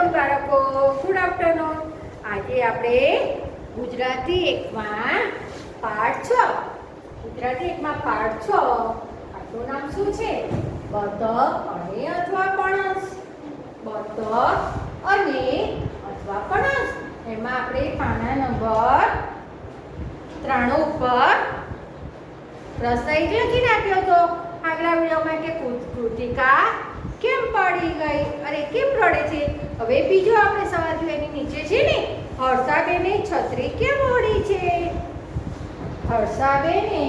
Welcome બાળકો, good afternoon. આજે આપણે ગુજરાતી એકમાં પાઠ 6 ગુજરાતી એકમાં પાઠ 6 પાઠનું નામ શું છે? બતક અને અથવા પણસ. બતક અને અથવા પણસ. એમાં આપણે પાના નંબર 3 ઉપર પ્રશ્ન લખી નાખ્યો હતો આગલા વિડીયોમાં કે કૃતિકા કેમ પડી ગઈ અને કેમ રડે છે. હવે બીજો આપણે સવાલ જોઈએ. એની નીચે છે ને હર્ષાબેને છત્રી કેમ ઓઢી છે? હર્ષાબેને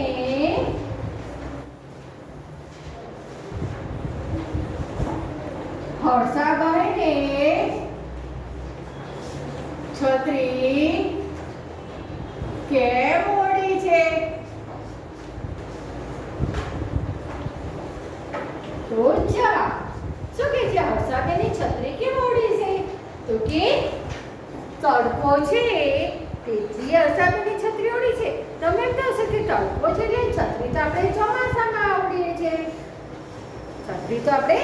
છત્રી કેમ ઓઢી છે? તો જવાબ શું કે છે? હર્ષાબેને છત્રી કેમ ઓઢી છે? તો કે તડકો છે તેથી હર્ષાબેને છત્રી ઓઢી છે. તમે એમ કહેશો કે તડકો છે એટલે છત્રી તો આપણે ચોમાસામાં ઓઢીએ છીએ. છત્રી તો આપણે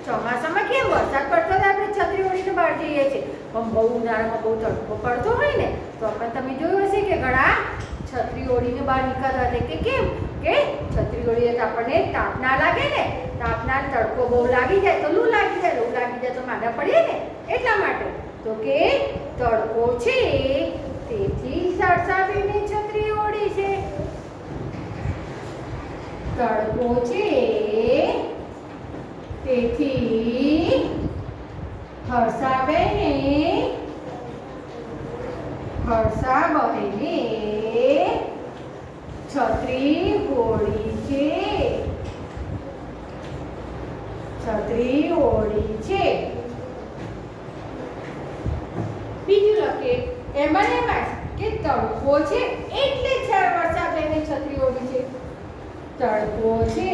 ચોમાસામાં કેમ વરસાદ પડતો હોય આપણે છત્રી ઓઢીને બહાર જઈએ છીએ. પણ બહુ ઉનાળામાં બહુ તડકો પડતો હોય ને તો આપણે તમે જોયું હશે કે ઘણા છત્રી ઓઢીને બહાર નીકળતા હતા કે કેમ કે છત્રી ઓઢીએ તો આપણને તાપ ના લાગે ને. તાપના તડકો બહુ લાગી જાય તો લૂ લાગી જાય. લૂ લાગી જાય તો માંદા પડીએ ને એટલા માટે. તો કે તડકો છે તેથી હર્ષાબેને છત્રી ઓઢી છે. તડકો છે તેથી હર્ષાબેને છત્રી ઓઢી છે. છત્રી ઓઢી છે. બીજું લખીએ એમાં કે તડકો છે એટલે હર્ષાબેને છત્રી ઓઢી છે. તડકો છે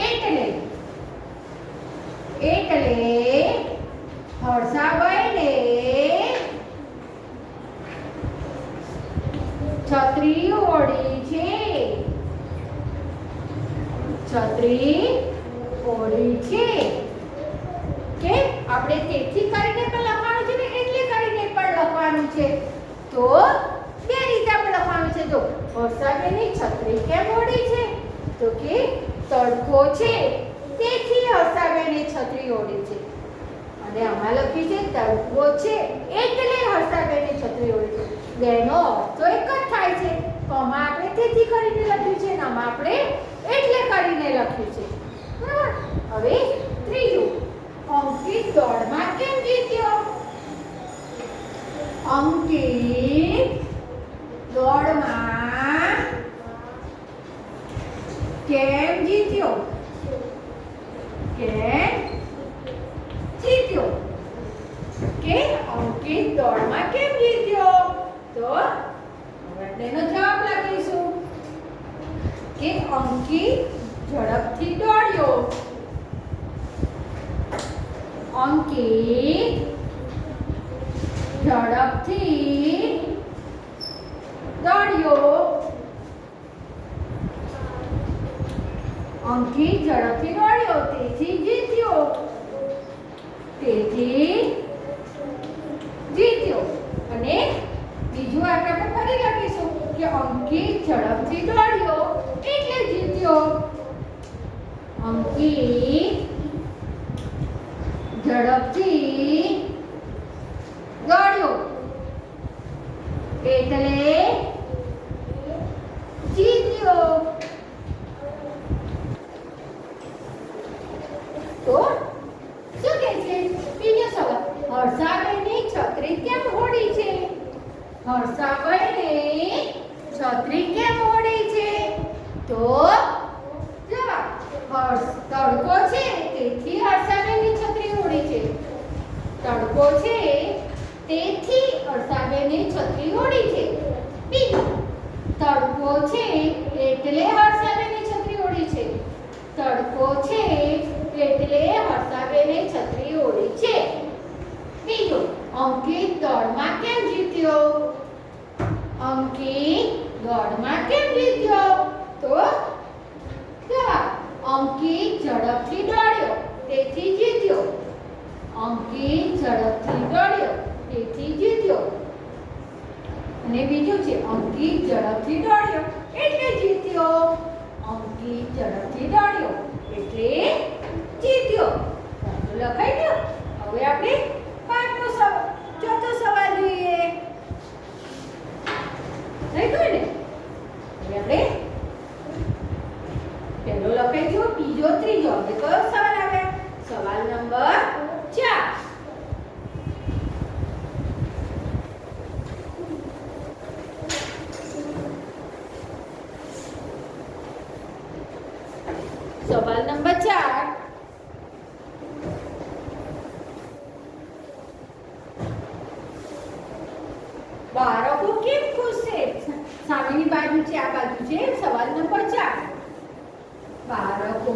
એટલે હર્ષાબેને છત્રી ઓઢી છે. છત્રી ઓઢી છે કે આપણે તેથી કરીને પણ લખવાનું છે ને એટલે કરીને પણ લખવાનું છે. તો બે રીતે આપણે લખવાનું છે. તો હર્ષાબેને છત્રી કેમ ઓઢી છે? તો કે તડકો છે તેથી હર્ષાબેને છત્રી ઓઢી છે. અને આમાં લખ્યું છે તડકો છે એટલે હર્ષાબેને છત્રી ઓઢી છે. બેનો અર્થ તો એક જ થાય છે. તો આમાં આપણે તેથી કરીને લખ્યું છે અને આમાં આપણે એટલે કરીને લખ્યું છે. બરાબર. હવે ત્રીજું, અંકિત દોડમાં કેમ જીત્યો? અંકિત દોડમાં કેમ જીત્યો? કે અંકિત દોડમાં કેમ જીત્યો? તો હવે તેનો જવાબ લખીશું કે અંકિત ઝડપથી દોડ્યો. અંકિત ઝડપથી દોડ્યો. અંકિત ઝડપથી દોડ્યો તેથી જીત્યો. અને બીજું આપણે ફરી લખીશું કે અંકિત ઝડપથી દોડ્યો એટલે જીત્યો. અંકિત ઝડપથી દોડ્યો એટલે જીત્યો. તો શું કહે છે? બીજો સવાલ, હર્ષાબેને છત્રી કેમ ઓઢી છે? હર્ષાબેને છત્રી કેમ ઓઢી છે? તો જવાબ તડકો છે તેથી હર્ષાબેને છત્રી ઓઢી છે. તડકો છે તેથી હર્ષાબેને છત્રી ઓઢી છે. બીજું, તડકો છે એટલે હર્ષાબેને છત્રી ઓઢી છે. તડકો છે એટલે હર્ષાબેને છત્રી ઓઢી છે. બીજું, અંકિત દોડમાં કેમ જીત્યો? અંકિત દોડમાં કેમ જીત્યો? તો જવાબ અંકિત ઝડપથી દોડ્યો તેથી જીત્યો. અંકિત ઝડપથી દોડ્યો તેથી જીત્યો. અને બીજું છે અંકિત ઝડપથી દોડ્યો એટલે જીત્યો. અંકિત ઝડપથી દોડ્યો એટલે જીત્યો. લખાઈ ગયો. હવે આપણે ચોથો સવાલ જોઈએ. થઈ ગયો ને? હવે આપણે પહેલો લખાઈ ગયો, બીજો, ત્રીજો. હવે કયો સવાલ આવ્યા? સવાલ નંબર 4. સવાલ નંબર 4. બાળકો કેમ ખુશ છે? સામેની બાજુ છે, આ બાજુ છે. સવાલ નંબર 4. બાળકો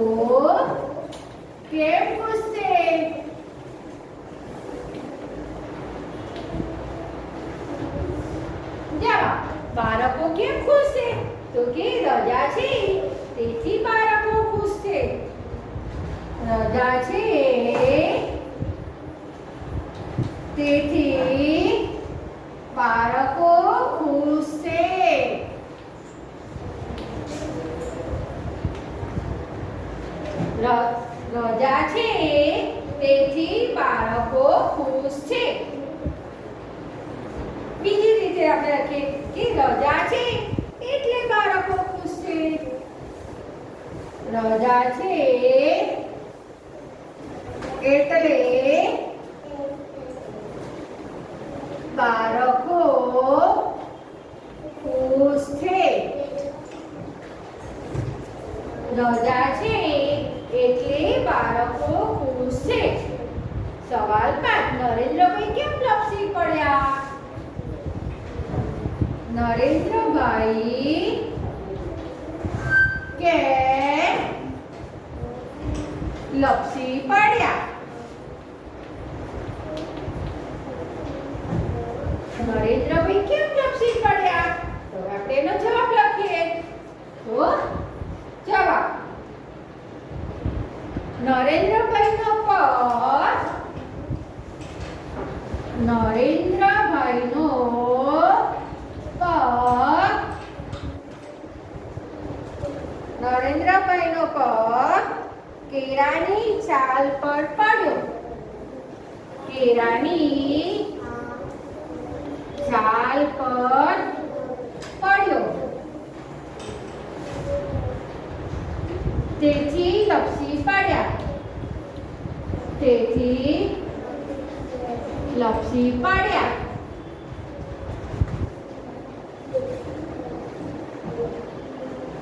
કેમ ખુશ છે? જવાબ. બાળકો કેમ ખુશ છે? તો કે રજા છે તેથી બાળકો ખુશ છે. રજા છે તેથી બાળકો ખુશ છે. રજા છે તેથી બાળકો ખુશ છે. બીજી રીતે આપણે લખીએ કે રજા છે એટલે બાળકો ખુશ છે. રજા છે એટલે બાળકો ખુશ છે. રજા છે એટલે બાળકો ખુશ છે. સવાલ 5. નરેન્દ્રભાઈ કેમ લપસી પડ્યા? નરેન્દ્રભાઈ કેમ લપસી પડ્યા? નરેન્દ્રભાઈ કેમ લપસી પડ્યા? તો આપણે એનો જવાબ લખીએ. તો જવાબ. નરેન્દ્રભાઈનો પગ કેળાની છાલ પર પડ્યો. કેળાની છાલ પર પડ્યો તેથી લપસી પડ્યા. તેથી લપસી પડ્યા.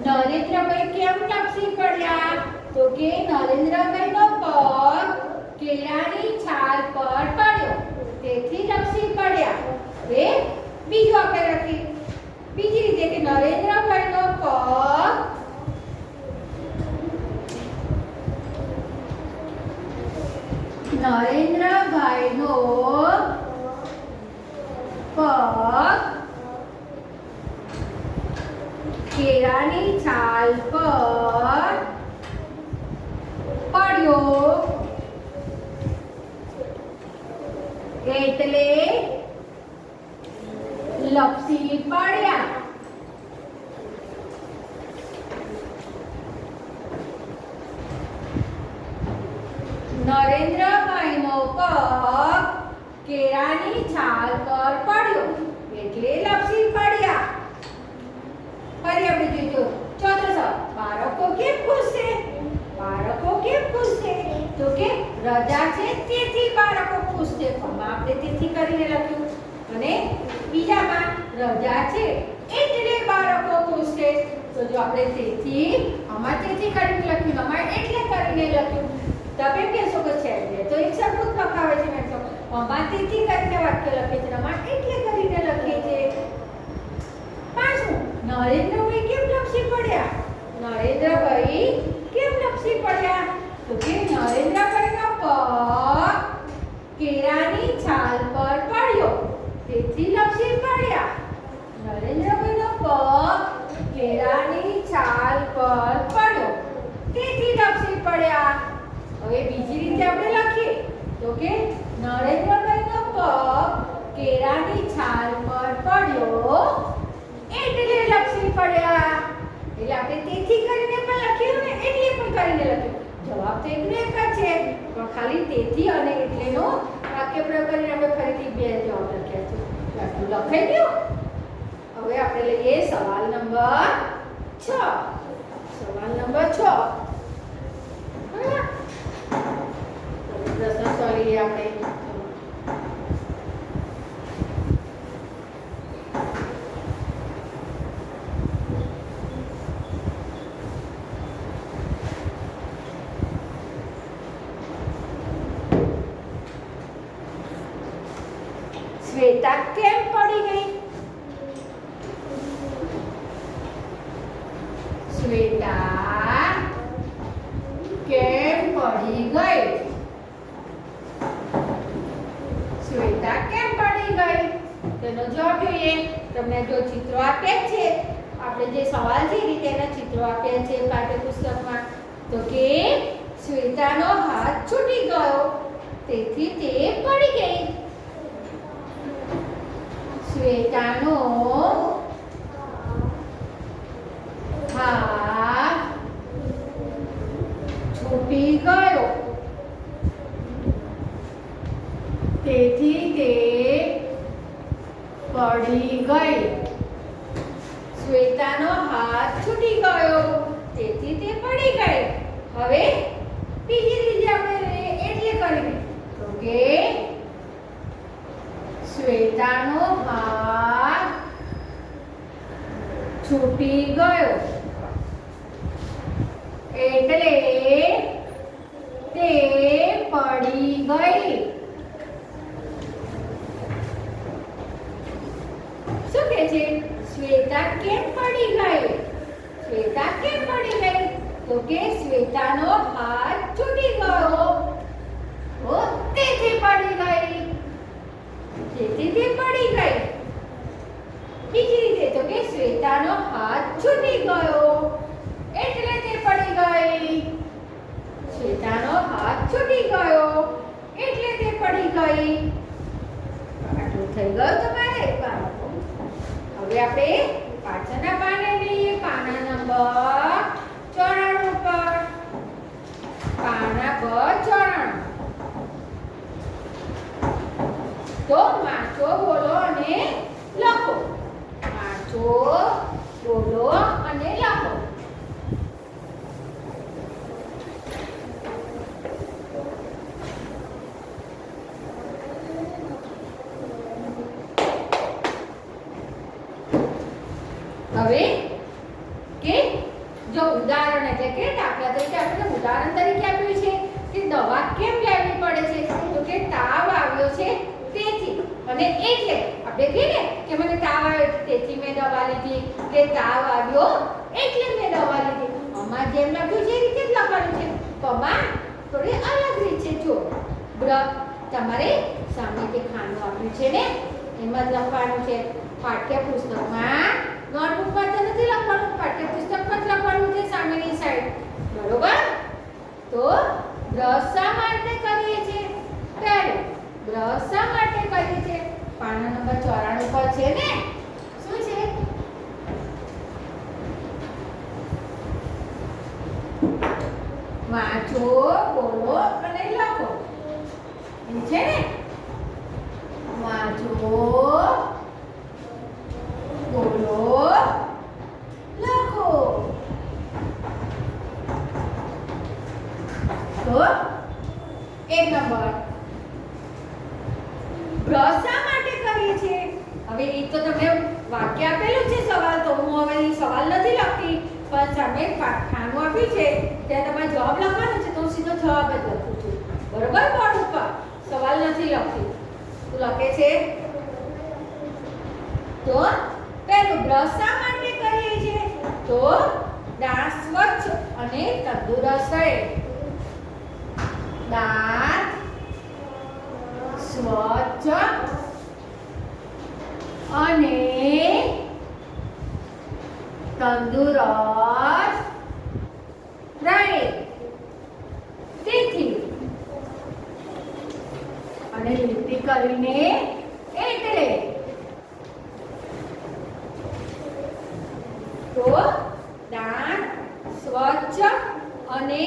નરેન્દ્રભાઈ કેમ લપસી પડ્યા? તો કે નરેન્દ્રભાઈનો પગ કેળાની છાલ પર પડ્યો તેથી લપસી પડ્યા. હવે બીજું આપણે લખીએ બીજી રીતે કે નરેન્દ્રભાઈનો પગ કેળાની છાલ પર પડ્યો એટલે લપસી પડ્યા. નરેન્દ્રભાઈનો પગ કેળાની છાલ પર પડ્યો એટલે લપસી પડ્યા. ફરી આપણે જોઈજો ચોથો સવાલ. બાળકો કેમ ખુશ છે? બાળકો કેમ ખુશ છે? તો કે રજા છે તેથી બાળકો ખુશ છે. આપણે તેથી કરીને લખ્યું. અને બીજામાં રજા છે એટલે બાળકો ખુશ છે. તો જો આપણે તેથી આમાં તેથી કરીને લખ્યું, આમાં એટલે કરીને લખ્યું. તમે કહેશો કે છે તો એક સરખું જ લખાવે છે. મેં તો આમાં તેથી કરીને વાક્ય લખે છે, આમાં એટલે કરીને લખીએ છે. પાંચમું. નરેન્દ્રભાઈ કેમ લપસી પડ્યા? નરેન્દ્રભાઈ કેમ લપસી પડ્યા? તો કે નરેન્દ્રભાઈનો પગ કેળાની છાલ પર પડ્યો તેથી લપસી પડ્યા. નરેન્દ્રભાઈનો પગ કેળાની છાલ પર પડ્યો તેથી લપસી પડ્યા. હવે બીજી રીતે આપણે લખીએ તો કે નરેન્દ્રભાઈનો પગ કેળાની છાલ પર પડ્યો એટલે લપસી પડ્યા. એટલે આપણે તેથી કરીને પણ લખ્યું ને એટલે પણ કરીને લખ્યું. જવાબ તો એકનો એક જ છે, પણ ખાલી તેથી અને એટલેનો વાક્ય પ્રયોગ કરીને આપણે ફરીથી બે જવાબ લખ્યા છે. આટલું લખાઈ ગયું. હવે આપણે લઈએ સવાલ નંબર 6. સવાલ નંબર 6. પ્રશ્ન સોલ્વ આપણે. શ્વેતા કેમ પડી ગઈ? શ્વેતા કેમ પડી ગઈ? શ્વેતા કેમ પડી ગઈ? તેનો જવાબ જોઈએ. તમને જો ચિત્રો આપ્યા છે, આપણે જે સવાલ છે એ રીતેના ચિત્રો આપ્યા છે પાઠ્યપુસ્તકમાં. તો કે શ્વેતાનો હાથ છૂટી ગયો તેથી તે પડી ગઈ. શ્વેતાનો હાથ છૂટી ગયો તેથી તે પડી ગઈ. શ્વેતાનો હાથ છૂટી ગયો તેથી તે પડી ગઈ. હવે બીજી રીતે આપણે એટલે કરીએ તો કે શ્વેતાનો હાથ છૂટી ગયો એટલે તે પડી ગઈ. શું કહે છે? શ્વેતા કેમ પડી ગઈ? શ્વેતા કેમ પડી ગઈ? તો કે શ્વેતાનો હાથ છૂટી ગયો તો તેથી પડી ગઈ. તેથી તે પડી ગઈ. બીજી રીતે તો કે શ્વેતાનો હાથ છૂટી ગયો એટલે તે પડી ગઈ. શ્વેતાનો હાથ છૂટી ગયો એટલે તે પડી ગઈ. આટલું થઈ ગયું તમારે બાળકો. હવે આપણે પાછળના પાને લઈએ. પાના નંબર 94 પર. પાના પર 94. તો વાંચો, બોલો અને લખો. વાંચો, બોલો અને લખો. હવે કે જો ઉદાહરણ એટલે કે દાખલા તરીકે આપણે ઉદાહરણ તરીકે આપ્યું છે કે દવા કેમ લેવી પડે છે? તો કે તાવ આવ્યો છે તેથી અને એટલે આપણે કહીએ ને કે મને તાવ આવ્યો તેથી મેં દવા લીધી, કે તાવ આવ્યો એટલે મેં દવા લીધી. આમાં જેમ લખ્યું છે એ રીતે જ લખવાનું છે. પમાં થોડી અલગ રીત છે. જો તમારે સામે જે ખાનું આપ્યું છે ને એમાં જ લખવાનું છે. પાઠ્યપુસ્તકમાં નોટબુકમાં તો નથી લખવાનું, પાઠ્યપુસ્તકમાં જ લખવાનું છે સામેની સાઈડ. બરોબર? તો બ્રશ શા માટે કરીએ છીએ? પહેલું બ્રશ શા માટે કરીએ છીએ? પાના નંબર 94 પર છે ને. શું છે? વાંચો, બોલો અને લખો. એ છે ને. વાંચો, બોલો, લખો. તો 1 નંબર બ્રશ શા માટે કરીએ છીએ? હવે એ તો તમને વાક્ય આપેલું છે સવાલ, તો હું હવે એ સવાલ નથી લખતી, પણ સામે ખાનું આપ્યું છે ત્યાં તમારે જવાબ લખવાનો છે તો હું સીધો જવાબ જ લખું છું. બરોબર? બોર્ડ ઉપર સવાલ નથી લખતી. તો લખે છે તો પહેલું બ્રશ શા માટે કરીએ છીએ? તો દાંત સ્વચ્છ અને તંદુરસ્ત રહે. દાંત સ્વચ્છ અને તંદુરસ્ત રહે. તેથી કરીને એટલે તો દાંત સ્વચ્છ અને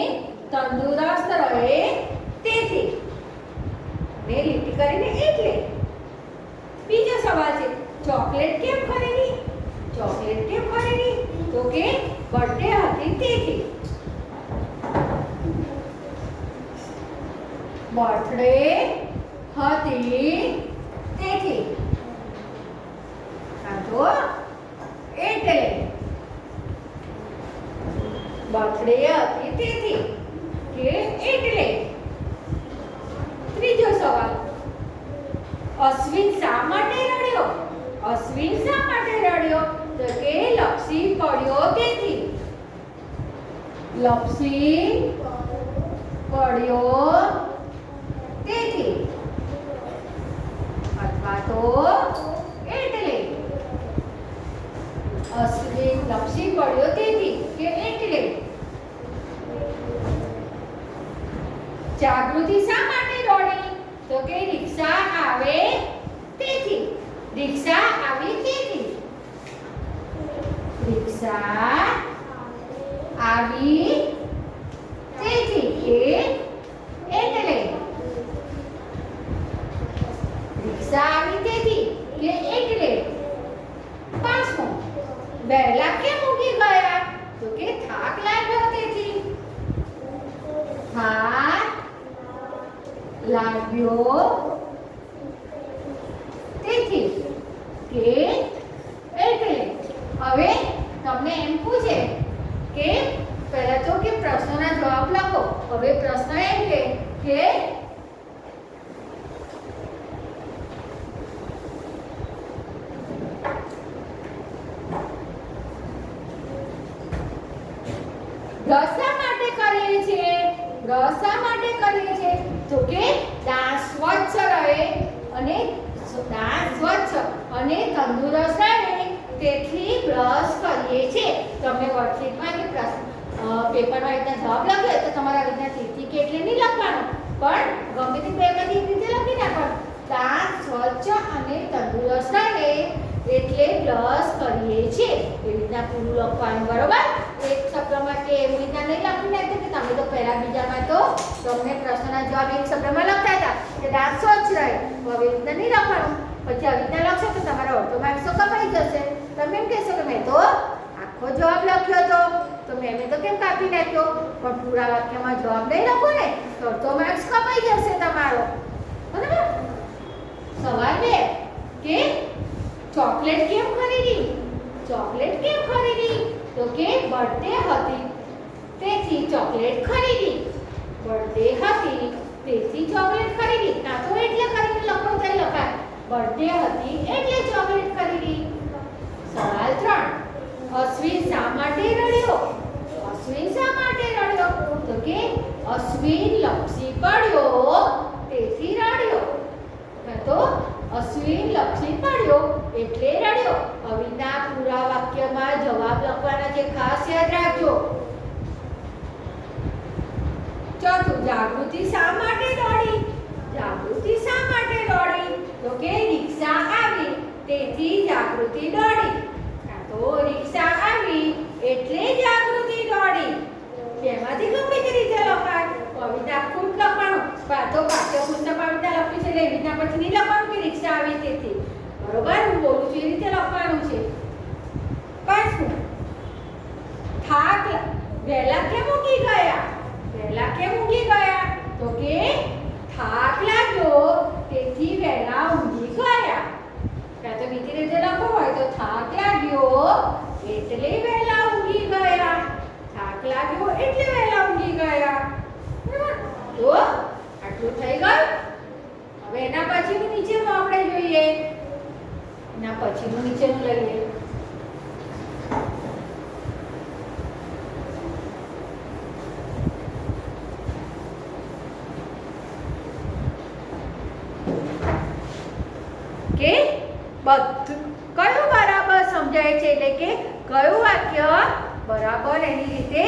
તંદુરસ્ત રહે તેથી. ને લીટી કરીને એટલે. બીજો સવાલ છે, ચોકલેટ કેમ ખરીદી? ચોકલેટ કેમ ખરીદી? તો કે બર્થડે હતી તેથી. બર્થડે હતી તેથી. તો એટલે બર્થડે હતી તેથી કે એટલે. ત્રીજો સવાલ, અશ્વિન શા માટે રડ્યો? અશ્વિન શા માટે રડ્યો? તો કે લપસી પડ્યો તેથી. લપસી પડ્યો તેથી અથવા તો એટલે. અશ્વિન લપસી પડ્યો તેથી કે એટલે. જાગૃતિ શા માટે દોડી? તો કે રિક્ષા આવે તેથી. રિક્ષા આવી તેથી. રિક્ષા આવી તેથી કે એટલે. રિક્ષા આવી તેથી કે એટલે. પાંચમો, વહેલા કેમ ઊંઘી ગયા? તો કે થાક લાગ્યો તેથી. થાક લાગ્યો તેથી કે એટલે. હવે તમને એમ પૂછે કે પહેલા તો કે પ્રશ્નોના જવાબ લખો. હવે પ્રશ્ન એમ કે બ્રશ શા માટે કરીએ છીએ? બ્રશ શા માટે કરીએ છીએ? તો કે દાંત સ્વચ્છ રહે અને તંદુરસ્ત રહે તેથી બ્રશ કરીએ છીએ. તમે વર્કશીટમાં કે પેપરમાં રીતના જવાબ લખ્યો તો તમારા રીતના તેથી કે એટલે નહીં લખવાનું, પણ ગમે તે પેપરથી રીતે લખી નાખવાનું. દાંત સ્વચ્છ અને તંદુરસ્ત રહે એટલે બ્રશ કરીએ છીએ એવી રીતના પૂરું લખવાનું. બરોબર? એક શબ્દમાં કે એવી રીતના નહીં લખી નાખતું કે તમે તો પહેલા બીજામાં તો તમને પ્રશ્નના જવાબ એક શબ્દમાં લખતા હતા કે દાંત સ્વચ્છ રહે. હવે એવી રીતના નહીં લખવાનું. પછી આવી રીતના લખશો તો તમારા અડધો માર્ક્સ તો કપાઈ જશે. તમે એમ કહેશો કે મેં તો આખો જવાબ લખ્યો હતો તો મેં તો કેમ કાપી નાખ્યો? પણ પૂરા વાક્યમાં જવાબ નહીં લખો ને તો અડધો માર્ક્સ કપાઈ જશે તમારો. બરાબર? સવાલ 2 કે ચોકલેટ કેમ ખરીદી? ચોકલેટ કેમ ખરીદી? તો કે બર્થડે હતી તેથી ચોકલેટ ખરીદી. બર્થડે હતી તેથી ચોકલેટ ખરીદી. કાં તો એટલે કરીને લખો તો લખાય બર્થડે હતી એટલે ચોકલેટ ખરીદી. સવાલ 3, અશ્વિન શા માટે રડ્યો? અશ્વિન શા માટે રડ્યો? તો કે અશ્વિન લપસી પડ્યો તેથી રડ્યો. કાં તો અશ્વિન લપસી પડ્યો એટલે રડ્યો. હવેના પૂરા વાક્યમાં જવાબ લખવાના છે, ખાસ યાદ રાખજો. ચોથું, જાગૃતિ શા માટે દોડી? જાગૃતિ શા માટે દોડી? તો કે રિક્ષા આવી તેથી જાગૃતિ દોડી. કાં તો રિક્ષા આવી એટલે જાગૃતિ દોડી. તેમાંથી ગમે તે રીતે લખાય. કવિતા ખૂબ લખવાનું. તો પાઠ્યપુસ્તકમાં લખ્યું છે એટલે એવી રીતના પછી નહીં લખવાનું કે રિક્ષા આવી તેથી. બરોબર? હું બોલું છું એ રીતે લખવાનું છે. પાંચમું, થાક વહેલા કેમ ઊંઘી ગયા? વહેલા કેમ ઊંઘી ગયા? તો કે થાક લાગ્યો તેથી વહેલા ઊંઘી ગયા. કાં તો બીજી રીતે લખો હોય તો થાક લાગ્યો એટલે વહેલા ઊંઘી ગયા. થાક લાગ્યો એટલે વહેલા ઊંઘી ગયા. બરાબર? તો આટલું થઈ ગયું. હવે એના પછીનું નીચેનું આપણે જોઈએ. એના પછીનું નીચેનું લઈએ. કે બધું કયું બરાબર સમજાય છે એટલે કે કયું વાક્ય બરાબર એની રીતે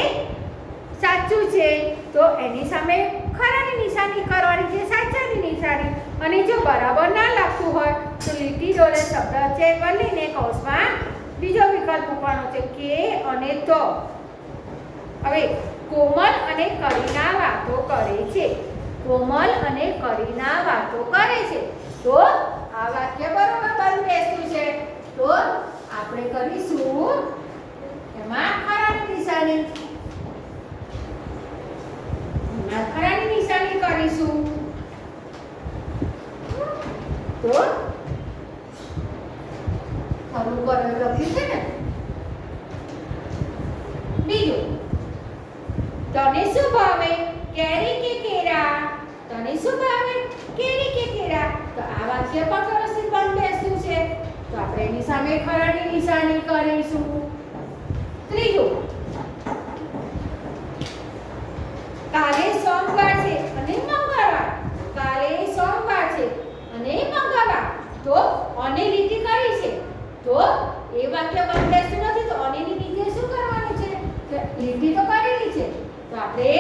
સાચું છે તો એની સામે ખરાની નિશાની કરવાની છે, સાચાની નિશાની. અને જો બરાબર ના લાગતું હોય તો લીટી ડોલે શબ્દ છે બદલીને કૌંસમાં બીજો વિકલ્પ મૂકવાનો છે, કે અને તો. હવે કોમલ અને કરીના વાતો કરે છે. કોમલ અને કરીના વાતો કરે છે તો આ વાક્ય બરોબર બંધ બેસતું છે. તો આપણે કરીશું એમાં ખરાની નિશાની. ખરાની નિશાની કરીશું તો ખરું કરેલું લખ્યું છે ને. બીજું, તને શું ભાવે, કેરી કે કેળા? તને શું ભાવે, કેરી કે કેળા? તો આ વાક્ય પણ વ્યવસ્થિત બંધ બેસતું છે તો આપણે એની સામે ખરાની નિશાની કરીશું. ત્રીજું, કાલે સોમવાર છે અને મંગળવાર. કાલે સોમવાર છે અને મંગળવાર તો અને લીટી કરી છે તો એ વાક્ય બંધ બેસતું નથી તો અનેની નીચે શું કરવાનું છે, લીટી તો કરેલી છે તો આપણે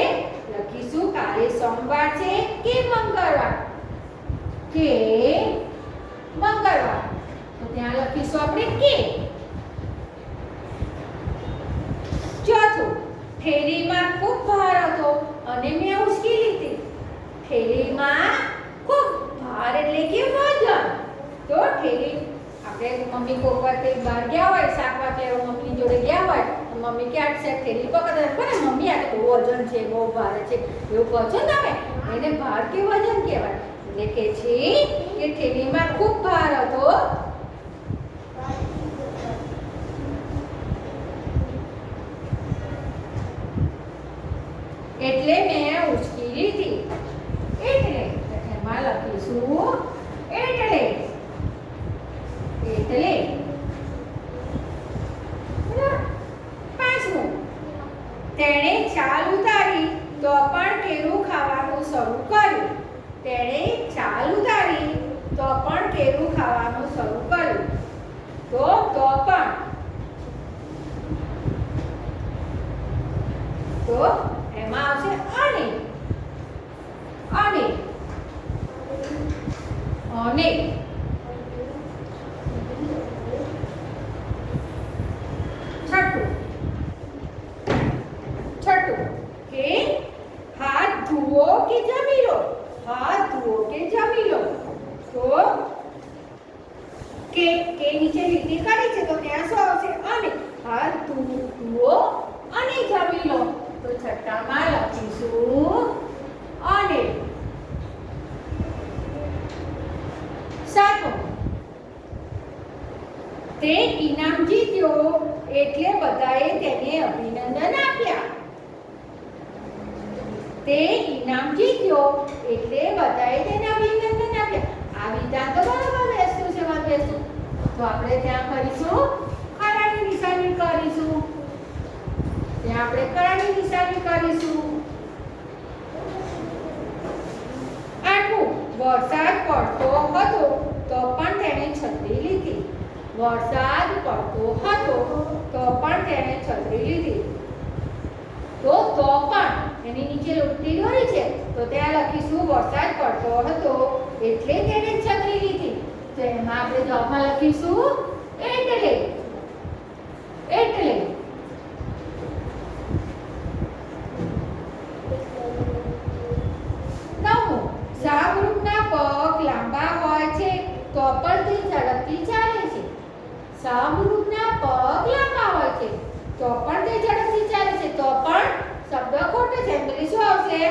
લખીશું કાલે સોમવાર છે કે મંગળવાર, કે મંગળવાર. તો ત્યાં લખીશું આપણે કે. ચોથું, થેલીમાં ખૂબ ભાર હતો અને મેં ઉચકી લીધી. થેલીમાં ખૂબ ભાર એટલે કે વજન. તો થેલી આપણે મમ્મી કોક વાર કંઈક બહાર ગયા હોય શાકભાત લેવા મમ્મી જોડે ગયા હોય તો મમ્મી કે આ સેટ થેલી પકડે પણ મમ્મી આ તો બહુ વજન છે, બહુ ભારે છે એવું કહો છો ને તમે, એને ભાર કે વજન કહેવાય. એટલે કે છે કે થેલીમાં ખૂબ ભાર હતો એટલે મેં ઉચકી લીધી. એટલે એમાં લખીશું એટલે. એટલે. પાંચમું, તેણે છાલ ઉતારી તો પણ કેળું ખાવાનું શરૂ કર્યું. તેણે છાલ ઉતારી તો પણ કેળું ખાવાનું શરૂ કર્યું. તો પણ તો એમાં આવશે અને. અને અને છઠ્ઠું કે હાથ ધુઓ કે જમી લો. હાથ ધુઓ કે જમી લો. તો કે નીચે લીટી કરી છે તો ત્યાં શું આવશે અને. હાથ ધુઓ અને જમી લો તો છઠ્ઠામાં લખીશું અને. સાતમું, તે ઇનામ જીત્યો એટલે બધાએ તેને અભિનંદન આપ્યા. તે ઇનામ જીત્યો એટલે બધાએ તેને અભિનંદન આપ્યા. આ વિધાન તો બરાબર બેસતું છે, વાત બેસતું તો આપણે ત્યાં કરીશું ખરાની નિશાની કરીશું. ત્યાં આપણે ખરાની નિશાની કરીશું. આઠમું, વરસાદ પડતો હતો તો પણ તેણે છત્રી લીધી. વરસાદ પડતો હતો તો પણ તેણે છત્રી લીધી. તો પણ એની નીચે લીટી દોરી છે તો ત્યાં લખીશું વરસાદ પડતો હતો એટલે તેણે છત્રી લીધી. તો એમાં આપણે જવાબમાં લખીશું એટલે. એટલે. નવમું, શાહમૃગના પગ લાંબા હોય છે તો પણ તે ઝડપથી ચાલે છે. શાહમૃગના પગ લાંબા હોય છે તો પણ તે ઝડપથી ચાલે છે. તો પણ શબ્દ ખોટો છે એટલે શું આવશે?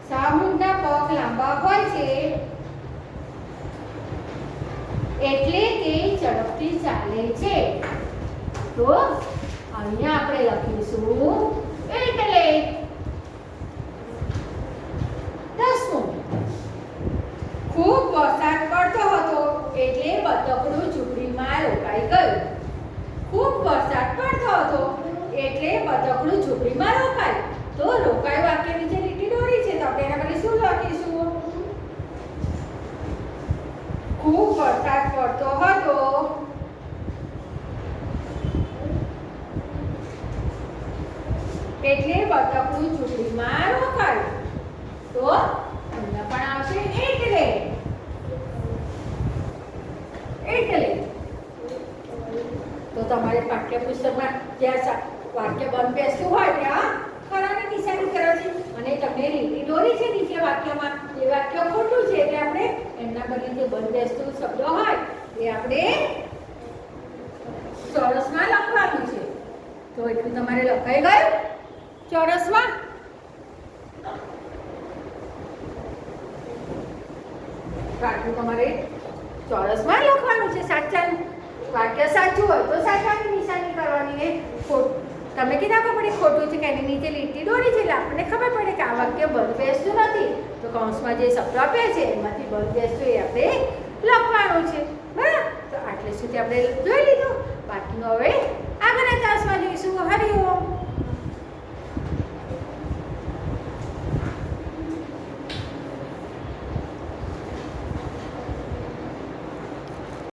શાહમૃગના પગ લાંબા હોય છે એટલે તે ઝડપથી ચાલે છે. તો અહીંયા આપણે લખીશું એટલે. દસમું, ખૂબ વરસાદ પડતો હતો એટલે બતકડું ઝૂંપડીમાં રોકાઈ ગયું. ખૂબ વરસાદ પડતો હતો એટલે બતકડું ઝૂંપડીમાં રોકાયું. તો રોકાયું વાક્ય નીચે લીટી દોરી છે તો આપણે એના પર શું લખીશું? ખૂબ વરસાદ પડતો હતો એટલે બતકનું ચૂંટણીમાં રોકાયું. તો અહીંયા પણ આવશે એટલે. તો તમારે પાઠ્યપુસ્તકમાં જ્યાં વાક્ય બંધ બેસતું હોય ત્યાં ખરાને નિશાની કરવાની અને તમને લીટી દોરી છે નીચે વાક્યમાં એ વાક્ય ખોટું છે એટલે આપણે એમના બદલે જે બંધ બેસતું શબ્દો હોય એ આપણે ચોરસમાં લખવાનું છે. તો એટલું તમારે લખાઈ ગયું ચોરસમાં. આટલું તમારે ચોરસમાં લખવાનું છે. સાચાનું વાક્ય સાચું હોય તો સાચાની નિશાની કરવાની ને તમે કીધા ખબર પડે ખોટું છે કે એની નીચે લીટી દોરી છે એટલે આપણને ખબર પડે કે આ વાક્ય બંધ બેસતું નથી તો કૌંસમાં જે શબ્દ આપ્યા છે એમાંથી બંધ બેસતું એ આપણે લખવાનું છે. બરાબર. તો આટલે સુધી આપણે જોઈ લીધું. બાકીનું હવે